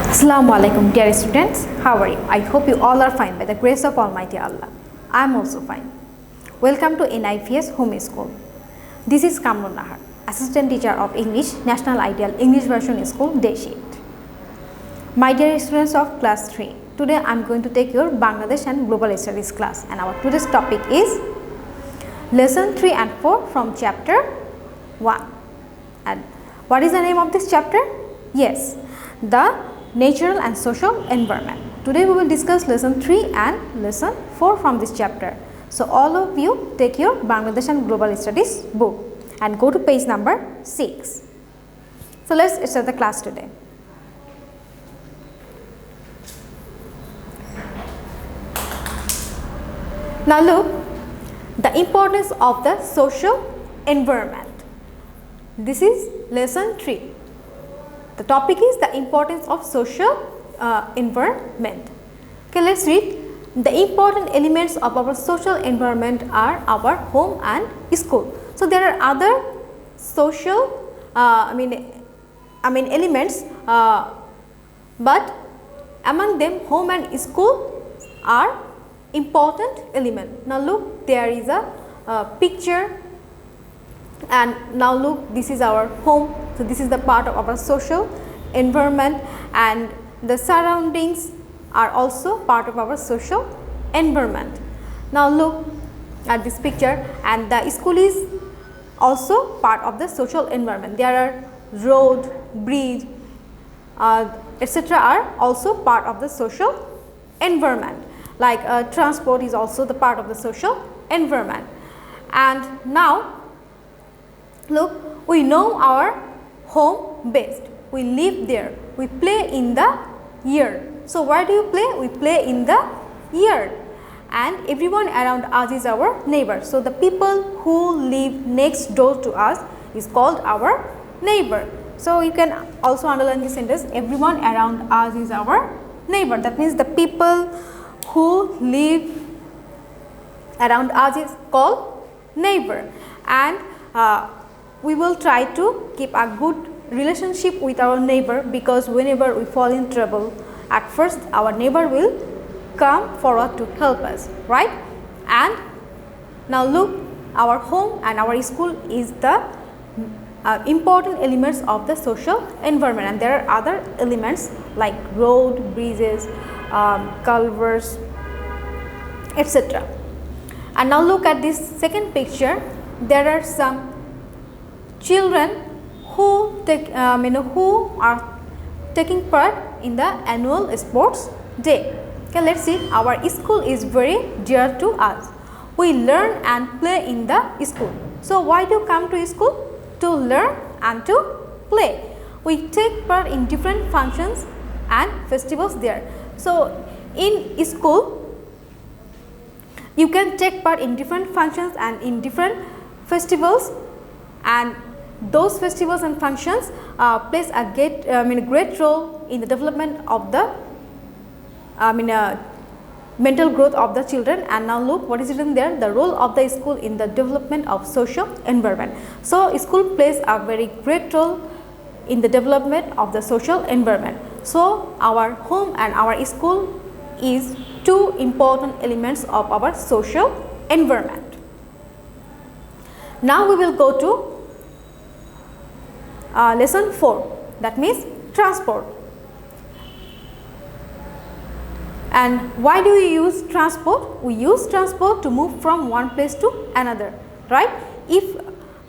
Assalamu alaikum dear students, how are you? I hope you all are fine by the grace of Almighty Allah. I am also fine. Welcome to NIVS Home School. This is Kamrun, Assistant Teacher of English, National Ideal English Version School, Dis+T. My dear students of class 3, today I am going to take your Bangladesh and Global Studies class, and our today's topic is Lesson 3 and 4 from Chapter 1. And what is the name of this chapter? Yes, the Natural and Social Environment. Today we will discuss lesson 3 and lesson 4 from this chapter. So all of you take your Bangladesh and Global Studies book and go to page number 6. So let's start the class today. Now look, the importance of the social environment. This is lesson 3. The topic is the importance of social environment. Okay, let's read. The important elements of our social environment are our home and school. So there are other social elements, but among them home and school are important element. Now look, there is a picture. And now look, this is our home. So this is the part of our social environment, and the surroundings are also part of our social environment. Now look at this picture, and the school is also part of the social environment. There are road, bridge, etc. are also part of the social environment. Like transport is also the part of the social environment. And now look, we know our home best. We live there. We play in the yard. So where do you play? We play in the yard. And everyone around us is our neighbor. So the people who live next door to us is called our neighbor. So you can also underline this sentence, everyone around us is our neighbor. That means the people who live around us is called neighbor. And we will try to keep a good relationship with our neighbor, because whenever we fall in trouble, at first our neighbor will come forward to help us, right? And now look, our home and our school is the important elements of the social environment, and there are other elements like road, bridges, culverts, etc. And now look at this second picture. There are some children who are taking part in the annual sports day. Okay, let's see. Our school is very dear to us. We learn and play in the school. So why do you come to school? To learn and to play. We take part in different functions and festivals there. So in school you can take part in different functions and in different festivals, and those festivals and functions plays a great role in the development of the mental growth of the children. And now look what is written there, the role of the school in the development of social environment. So school plays a very great role in the development of the social environment. So our home and our school is two important elements of our social environment. Now we will go to lesson 4, that means transport. And why do we use transport? We use transport to move from one place to another, right? If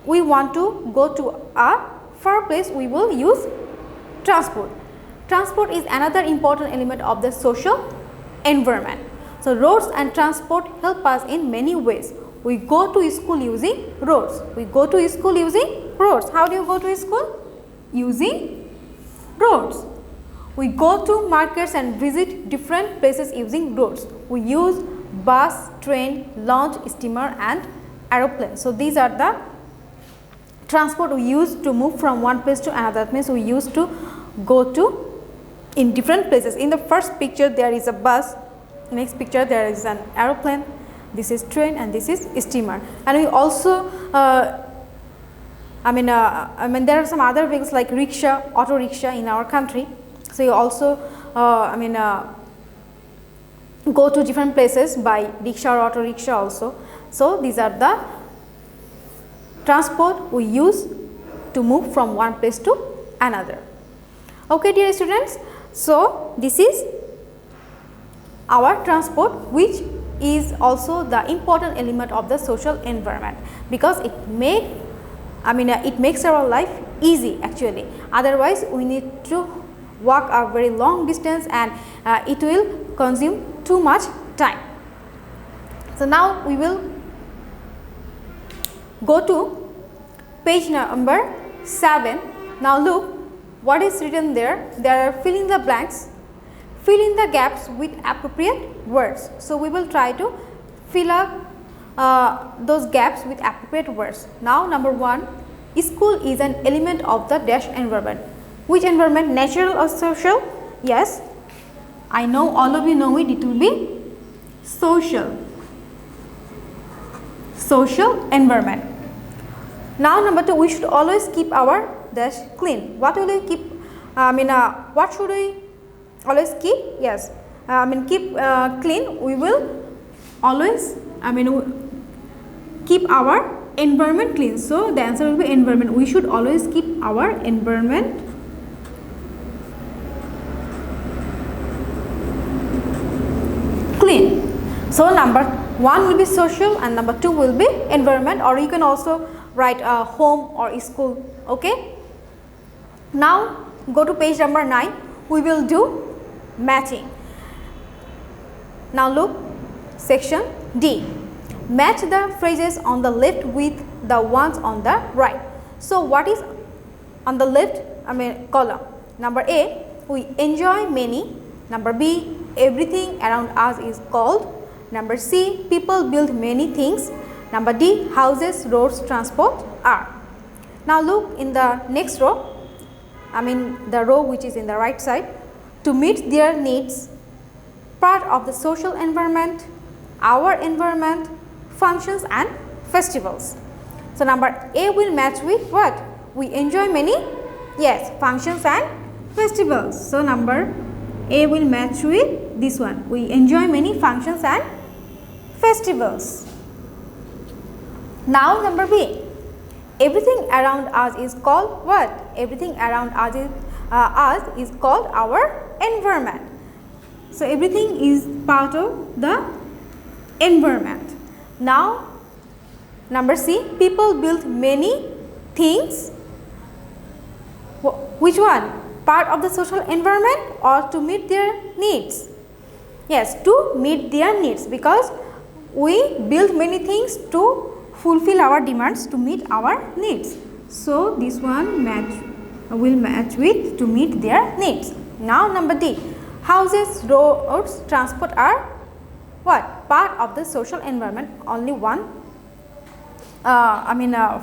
we want to go to a far place, we will use transport. Transport is another important element of the social environment. So roads and transport help us in many ways. We go to school using roads. We go to school using roads. How do you go to school? Using roads. We go to markets and visit different places using roads. We use bus, train, launch, steamer and aeroplane. So these are the transport we use to move from one place to another. That means we used to go to in different places. In the first picture there is a bus, next picture there is an aeroplane, this is train and this is steamer. And we also there are some other vehicles like rickshaw, auto rickshaw in our country. So you also go to different places by rickshaw or auto rickshaw also. So these are the transport we use to move from one place to another. Okay, dear students, so this is our transport, which is also the important element of the social environment, because it makes our life easy actually. Otherwise we need to walk a very long distance and it will consume too much time. So now we will go to page number 7. Now look what is written there. There are fill in the blanks, fill in the gaps with appropriate words. So we will try to fill up those gaps with appropriate words. Now number 1, school is an element of the dash environment. Which environment, natural or social? Yes, I know all of you know it, it will be social environment. Now number 2, we should always keep our dash clean. What will we keep, what should we always keep? Yes, keep clean. We will always keep our environment clean. So the answer will be environment. We should always keep our environment clean. So number 1 will be social and number 2 will be environment, or you can also write home or school. Okay. Now go to page number 9. We will do matching. Now look, section D. Match the phrases on the left with the ones on the right. So what is on the left column? Number A, we enjoy many. Number B, everything around us is called. Number C, people build many things. Number D, houses, roads, transport are. Now look in the next row, the row which is in the right side. To meet their needs, part of the social environment, our environment, functions and festivals. So number A will match with what? We enjoy many, yes, functions and festivals. So number A will match with this one. We enjoy many functions and festivals. Now number B, everything around us is called what? Everything around us is called our environment. So everything is part of the environment. Now number C, people build many things. Which one? Part of the social environment or to meet their needs? Yes, to meet their needs, because we build many things to fulfill our demands, to meet our needs. So this one will match with to meet their needs. Now number D, houses, roads, transport are what? Part of the social environment. Only one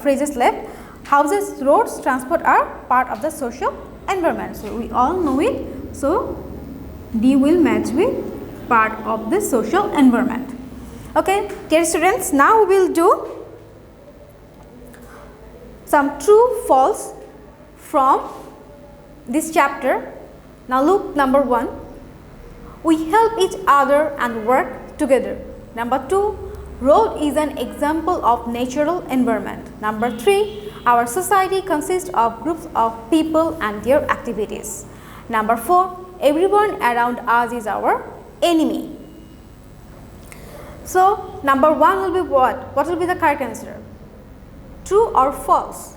phrases left. Houses, roads, transport are part of the social environment. So we all know it. So D will match with part of the social environment. Okay, dear students, now we will do some true false from this chapter. Now look, number 1, we help each other and work together. Number 2, road is an example of natural environment. Number 3, our society consists of groups of people and their activities. Number 4, everyone around us is our enemy. So number 1 will be what? What will be the correct answer? True or false?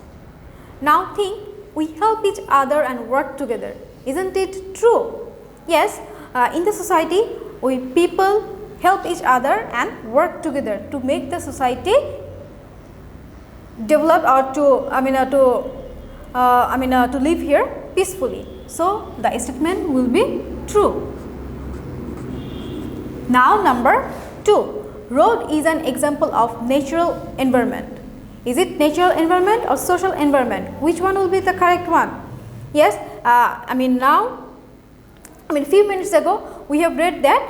Now think, we help each other and work together. Isn't it true? Yes, in the society, we people help each other and work together to make the society develop or to live here peacefully. So the statement will be true. Now number 2, road is an example of natural environment. Is it natural environment or social environment? Which one will be the correct one? Yes, few minutes ago we have read that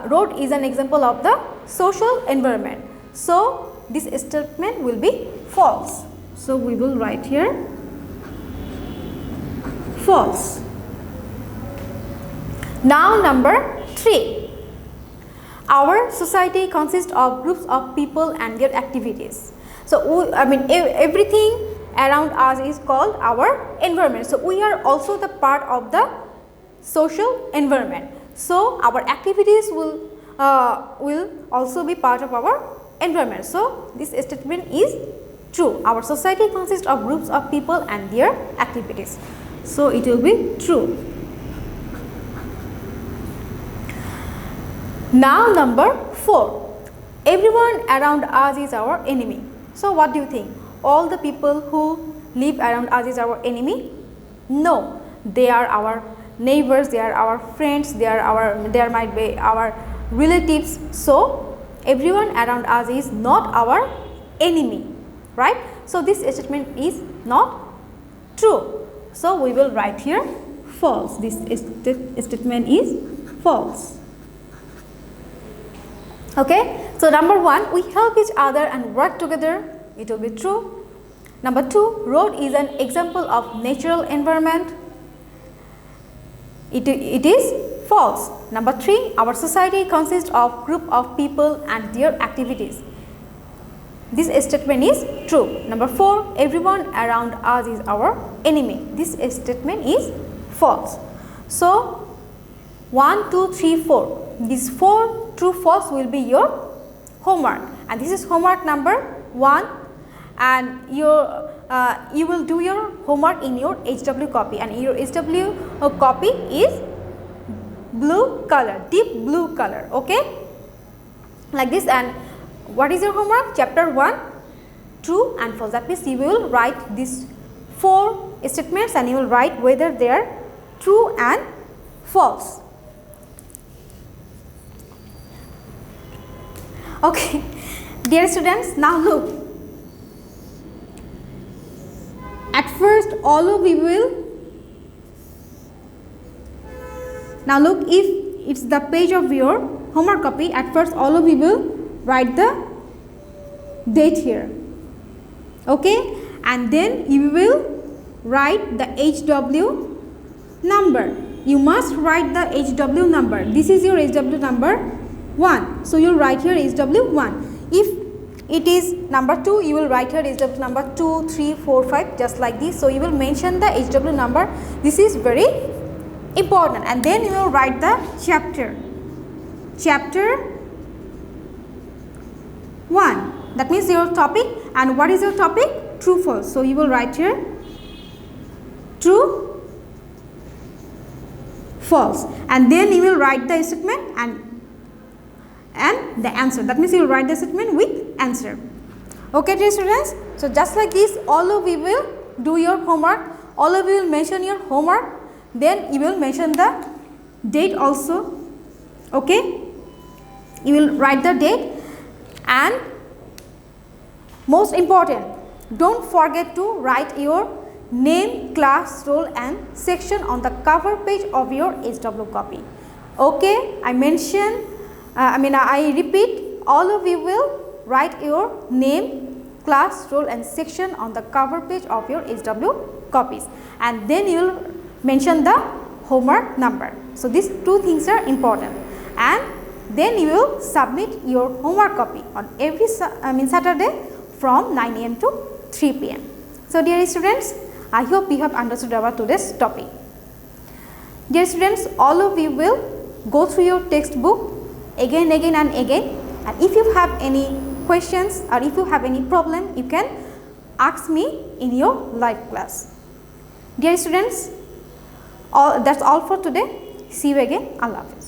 road is an example of the social environment. So this statement will be false. So we will write here false. Now number 3. Our society consists of groups of people and their activities. So everything around us is called our environment. So we are also the part of the social environment. So our activities will also be part of our environment. So this statement is true. Our society consists of groups of people and their activities. So it will be true. Now number 4. Everyone around us is our enemy. So what do you think? All the people who live around us is our enemy? No, they are our neighbors, they are our friends, there might be our relatives. So everyone around us is not our enemy, right? So this statement is not true. So we will write here false. This statement is false. Okay, so number 1, we help each other and work together. It will be true. Number 2, road is an example of natural environment. It is false. Number 3, our society consists of group of people and their activities. This statement is true. Number 4, everyone around us is our enemy. This statement is false. So 1, 2, 3, 4. These 4 true false will be your homework, and this is homework number 1, and you will do your homework in your HW copy, and your HW copy is blue color, deep blue color, okay, like this. And what is your homework? Chapter 1, true and false. That means you will write these 4 statements and you will write whether they are true and false. Okay, dear students, now look. At first, all of you will. Now look, if it's the page of your homework copy, at first all of you will write the date here. Okay, and then you will write the HW number. You must write the HW number. This is your HW number 1. So you will write here HW1. If it is number 2, you will write here HW number 2, 3, 4, 5, just like this. So you will mention the HW number. This is very important. And then you will write the chapter. Chapter 1. That means your topic. And what is your topic? True, false. So you will write here true, false. And then you will write the statement and the answer. That means you will write the statement with answer. Okay, dear students. So just like this, all of you will do your homework. All of you will mention your homework. Then you will mention the date also. Okay, you will write the date, and most important, don't forget to write your name, class, roll and section on the cover page of your HW copy. Okay, I repeat, all of you will write your name, class, roll and section on the cover page of your HW copies, and then you will mention the homework number. So these 2 things are important, and then you will submit your homework copy on every Saturday from 9 AM to 3 PM. So dear students, I hope you have understood about today's topic. Dear students, all of you will go through your textbook again and again, and if you have any questions or if you have any problem, you can ask me in your live class. Dear students, that's all for today. See you again. Allah Hafiz.